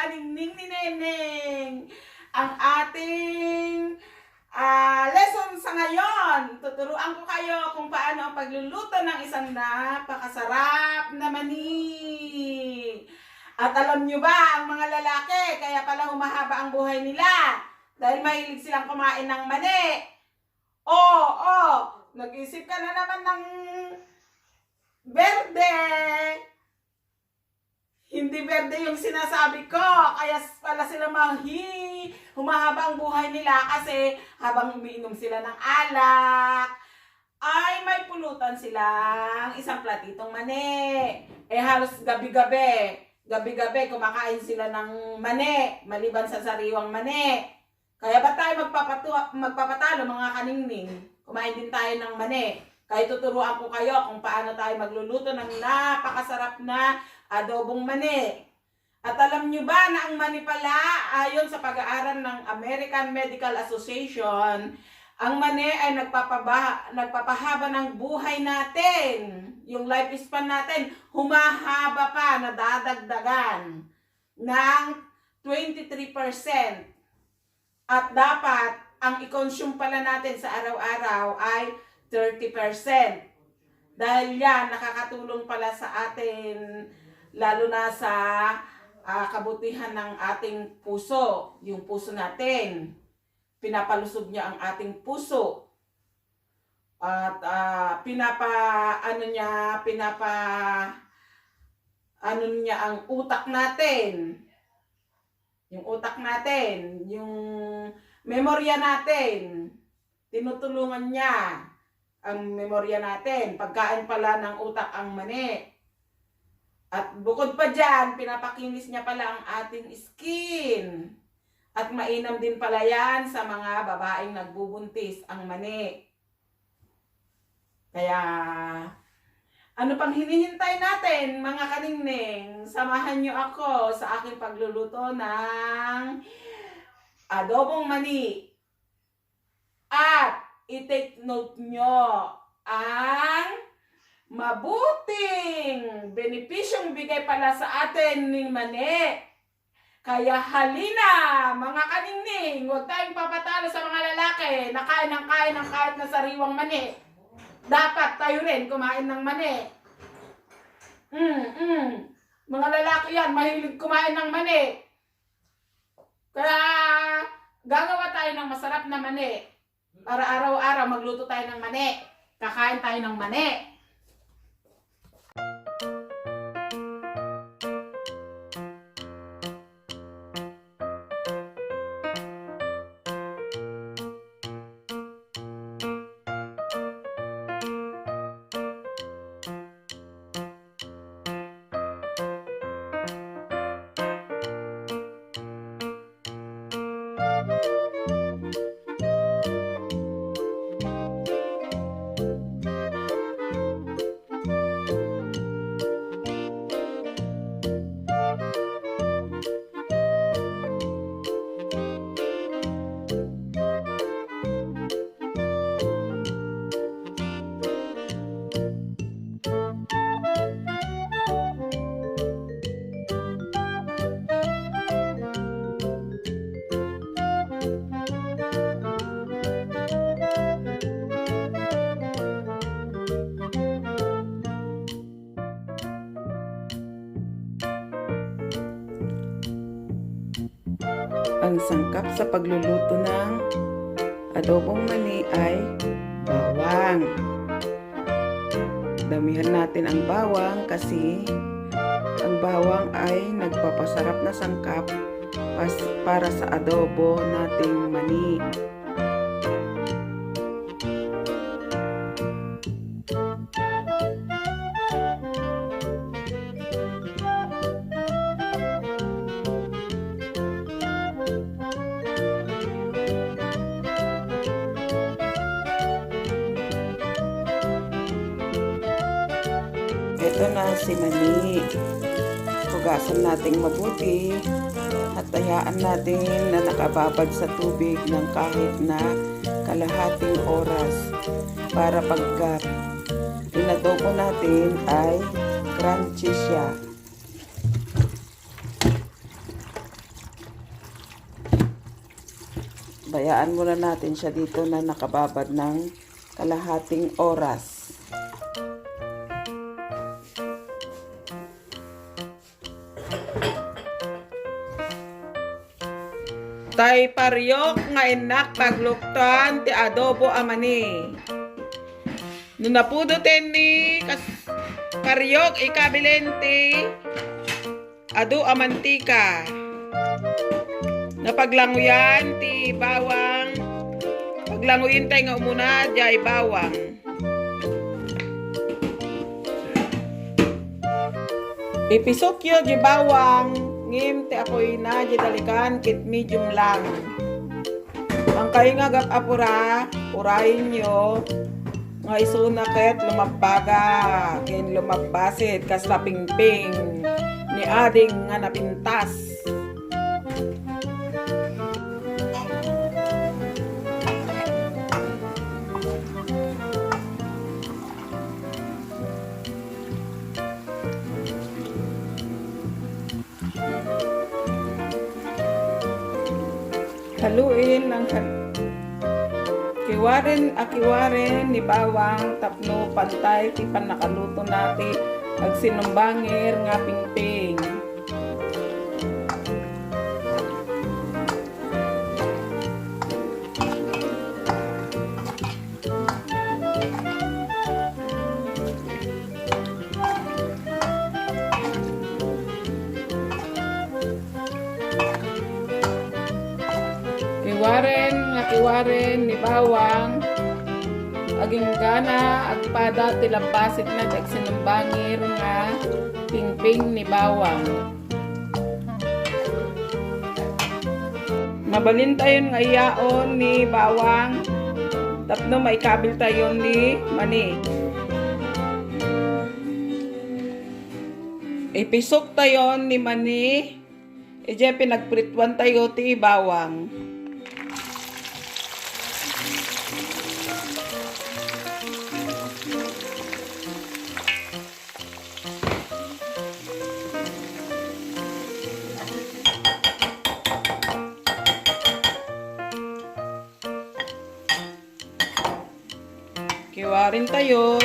kaningning ni Neneng. Ang ating lesson sa ngayon. Tuturuan ko kayo kung paano ang pagluluto ng isang napakasarap na mani. At alam nyo ba, ang mga lalaki, kaya pala humahaba ang buhay nila. Dahil mahilig silang kumain ng mani. Nag-isip ka na naman ng berde. Hindi berde yung sinasabi ko. Kaya pala sila humahaba ang buhay nila kasi habang umiinom sila ng alak, ay may pulutan silang isang platitong mani. Halos gabi-gabi kumakain sila ng mani, maliban sa sariwang mani. Kaya ba tayo magpapatalo mga kaningning? Kumain din tayo ng mani. Kaya tuturuan ko kayo kung paano tayo magluluto ng napakasarap na adobong mani. At alam nyo ba na ang mani pala, ayon sa pag-aaral ng American Medical Association, ang mani ay nagpapahaba ng buhay natin. Yung lifespan natin, humahaba pa, nadadagdagan ng 23%. At dapat, ang i-consume pala natin sa araw-araw ay 30%. Dahil yan, nakakatulong pala sa atin, lalo na sa kabutihan ng ating puso. Yung puso natin, pinapalusog niya ang ating puso. At ano niya ang utak natin. Yung utak natin, yung memorya natin, tinutulungan niya ang memorya natin. Pagkain pala ng utak ang mani. At bukod pa dyan, pinapakinis niya pala ang ating skin. At mainam din pala yan sa mga babaeng nagbubuntis ang mani. Kaya, ano pang hinihintay natin mga kaningning? Samahan niyo ako sa aking pagluluto ng adobong mani. At i-take note nyo ang mabuting benepisyong bigay pala sa atin ng mani. Kaya halina mga kaningning, huwag tayong papatalo sa mga lalaki na kain ng kahit na sariwang mani. Dapat tayo rin kumain ng mani. Mga lalaki yan, mahilig kumain ng mani. Kaya gagawa tayo ng masarap na mani. Para araw-araw magluto tayo ng mani. Kakain tayo ng mani. Ang sangkap sa pagluluto ng adobong mani ay bawang. Damihan natin ang bawang kasi ang bawang ay nagpapasarap na sangkap para sa adobo nating mani. Ito na si mani. Hugasan natin mabuti at hayaan natin na nakababad sa tubig ng kahit na kalahating oras para pagka inadobo natin ay crunchy siya. Bayaan muna natin siya dito na nakababad ng kalahating oras. Tay paryok nga inak pagluktan ti adobo amani. No napudutin ni paryok ikabilente ado amantika. Napaglanguyan ti bawang. Paglanguyin tayo nga umuna jay bawang. Ipisokyo di bawang. Ngim ti apoy na di dalikan kit medium lang. Ang kayo nga apura, urayin nyo. Nga isuna ket lumagbaga. Ken lumagbasit kas lapingping. Ni ading nga napintas. Haluin ng akiwaren ni bawang tapno pantay ti panakaluto nati ag sinumbangir nga pingping. Kiwaren ni bawang aging gana agpada tilampasit na ag sinumbangir nga pingping ni bawang. Mabalin tayo nga iyaon ni bawang tapno maikabil tayo ni mani. Ipisok tayo ni mani ije pinagpritwan tayo ti bawang. Kiwarin tayo.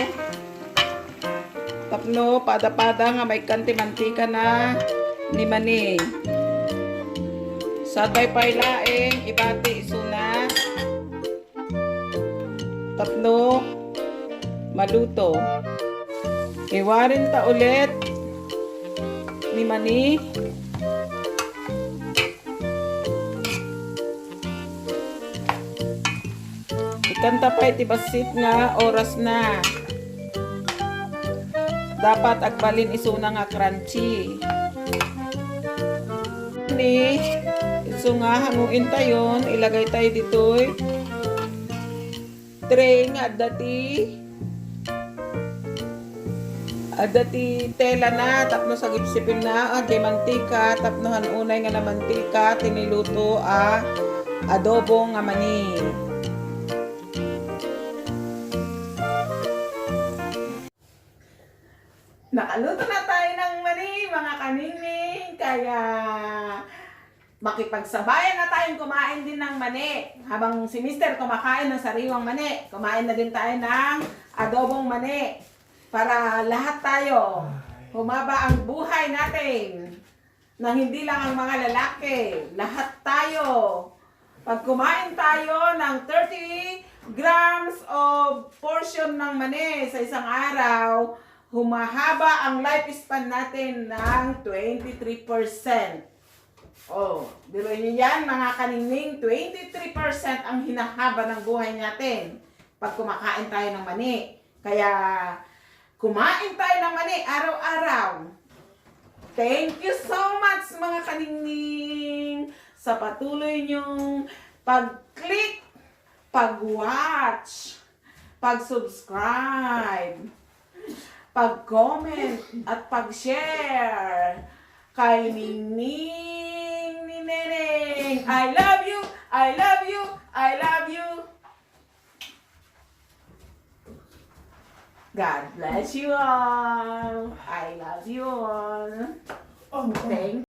Tapno, pada-pada nga may kanti mantika na ni mani. Satay pailaeng, ibati isuna. Tapno, maluto. Kiwarin ta ulit ni mani. Kanta pa iti basit nga oras na. Dapat agbalin isuna nga crunchy. Ni iso nga hanguin tayon, ilagay tayo ditoy. Tray nga adati tela na tapno sa gipsipin na di mantika tapno hanunay nga na mantika tiniluto adobo nga mani. Nakaluto na tayo ng mani, mga kaningning. Kaya makipagsabayan na tayong kumain din ng mani. Habang si Mister kumakain ng sariwang mani, kumain na din tayo ng adobong mani. Para lahat tayo, humaba ang buhay natin. Na hindi lang ang mga lalaki, lahat tayo. Pag kumain tayo ng 30 grams of portion ng mani sa isang araw, humahaba ang lifespan natin ng 23%. Oh, biruin niyo yan mga kaningning, 23% ang hinahaba ng buhay natin pag kumakain tayo ng mani. Kaya, kumain tayo ng mani araw-araw. Thank you so much mga kaningning sa patuloy niyong pag-click, pag-watch, pag-subscribe, pag-comment at pag-share kay Ningning ni Neneng. I love you, I love you, I love you. God bless you all. I love you all. Thank